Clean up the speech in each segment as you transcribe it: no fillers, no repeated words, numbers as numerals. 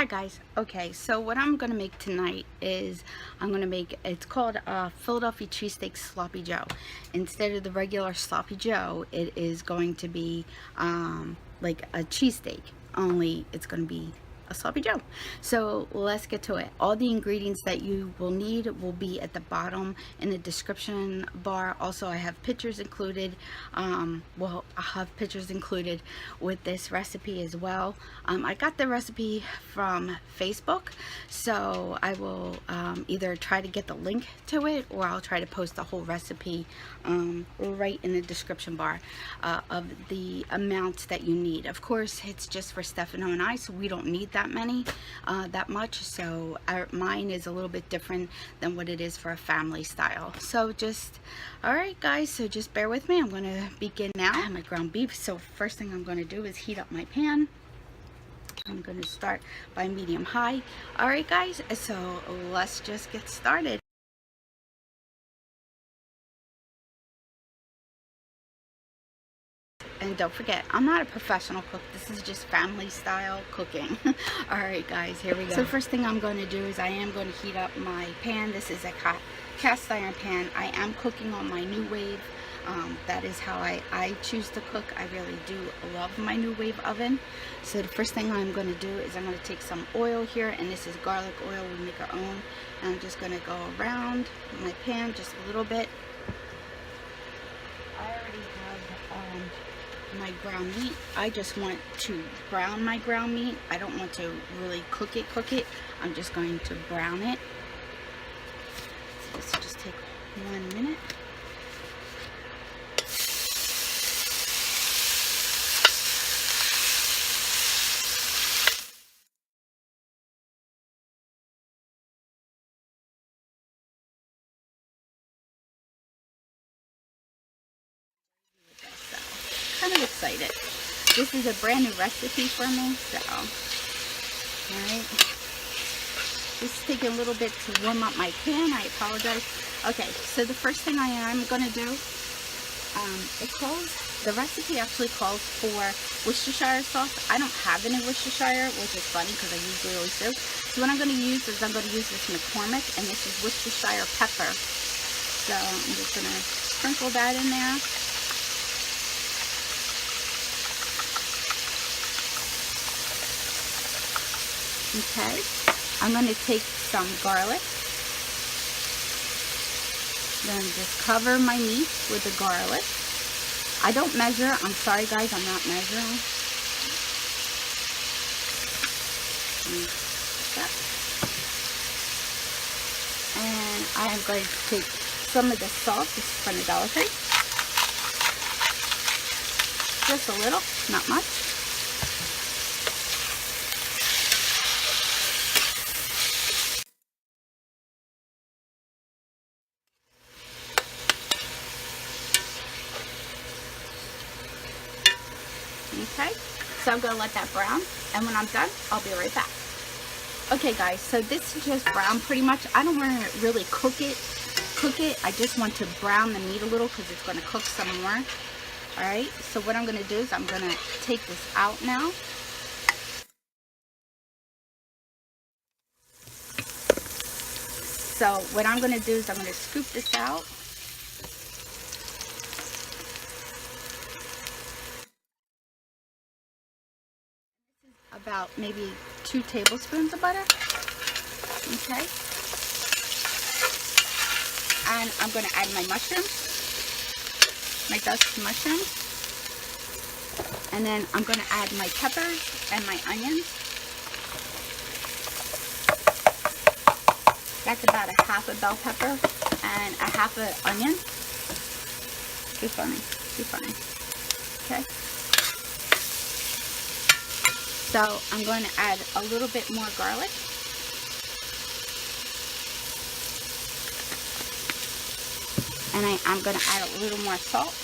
Hi guys. Okay, so what I'm gonna make tonight is it's called Philadelphia cheesesteak sloppy joe. Instead of the regular sloppy joe, it is going to be like a cheesesteak, only it's gonna be a sloppy joe. So let's get to it. All the ingredients that you will need will be at the bottom in the description bar. Also, I have pictures included. Well, I have pictures included with this recipe as well. I got the recipe from Facebook, so I will either try to get the link to it, or I'll try to post the whole recipe right in the description bar of the amounts that you need. Of course, it's just for Stefano and I, so we don't need that much. So mine is a little bit different than what it is for a family style. So all right guys, so just bear with me. I'm going to begin now. I have my ground beef, so first thing I'm going to do is heat up my pan. I'm going to start by medium high. All right guys, so let's just get started. And don't forget, I'm not a professional cook. This is just family style cooking. All right guys, here we go. So first thing I'm going to do is I am going to heat up my pan. This is a cast iron pan. I am cooking on my New Wave. That is how I choose to cook. I really do love my New Wave oven. So the first thing I'm going to do is I'm going to take some oil here, and this is garlic oil. We make our own. And I'm just going to go around my pan just a little bit. I already have my ground meat. I just want to brown my ground meat. I don't want to really cook it. I'm just going to brown it. So this will just take 1 minute. Kind of excited. This is a brand new recipe for me, so alright. This is taking a little bit to warm up my pan. I apologize. Okay, so the first thing I am going to do, the recipe actually calls for Worcestershire sauce. I don't have any Worcestershire, which is funny because I usually always do. So what I'm going to use is I'm going to use this McCormick, and this is Worcestershire pepper. So I'm just going to sprinkle that in there. Okay, I'm going to take some garlic, then just cover my meat with the garlic. I don't measure. I'm sorry guys, I'm not measuring. And I am going to take some of the salt. This is from the Dollar Tree. Just a little, not much. Okay, so I'm going to let that brown, and when I'm done, I'll be right back. Okay guys, so this is just brown pretty much. I don't want to really cook it. I just want to brown the meat a little because it's going to cook some more. Alright, so what I'm going to do is I'm going to take this out now. So what I'm going to do is I'm going to scoop this out. About maybe 2 tablespoons of butter. Okay. And I'm going to add my mushrooms, my diced mushrooms. And then I'm going to add my peppers and my onions. That's about a half a bell pepper and a half an onion. Too funny. Okay. So I'm going to add a little bit more garlic. And I'm going to add a little more salt.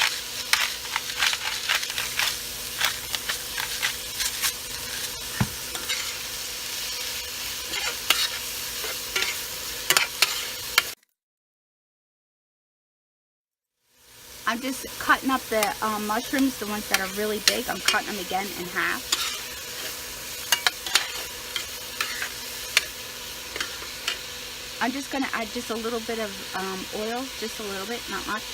I'm just cutting up the mushrooms, the ones that are really big. I'm cutting them again in half. I'm just going to add just a little bit of oil, just a little bit, not much.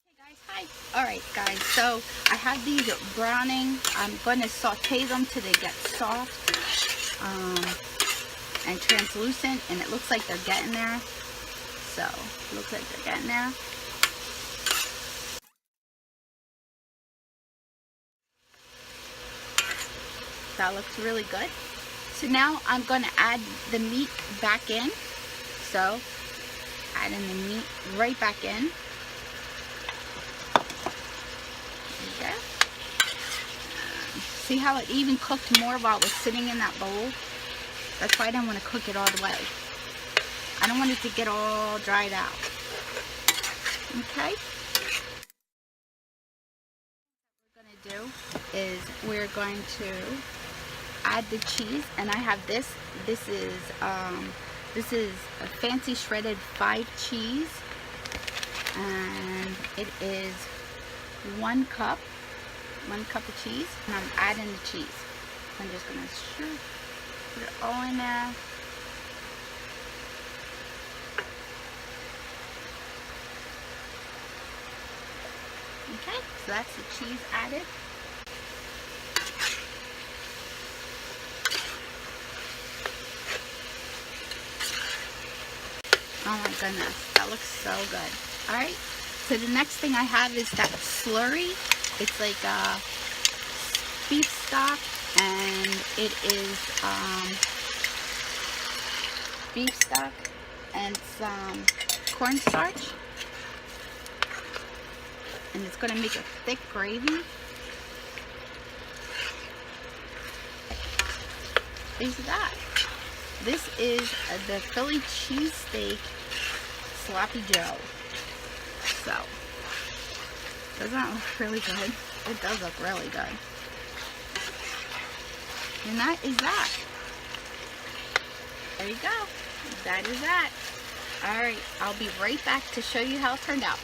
Okay guys, hi. Alright guys, so I have these browning. I'm going to saute them till they get soft and translucent, and it looks like they're getting there. So, it looks like they're getting there. That looks really good. So now I'm going to add the meat back in. So, adding the meat right back in. There you go. See how it even cooked more while it was sitting in that bowl? That's why I don't want to cook it all the way. I don't want it to get all dried out. Okay? What we're going to do is we're going to add the cheese, and I have this. This is a fancy shredded 5 cheese, and it is 1 cup of cheese, and I'm adding the cheese. I'm just gonna put it all in there. Okay, so that's the cheese added. Oh my goodness, that looks so good. Alright, so the next thing I have is that slurry. It's like beef stock, and it is beef stock and some cornstarch. And it's going to make a thick gravy. Is that? This is the Philly cheesesteak sloppy joe. So, doesn't that look really good? It does look really good. And that is that. There you go. That is that. Alright, I'll be right back to show you how it turned out.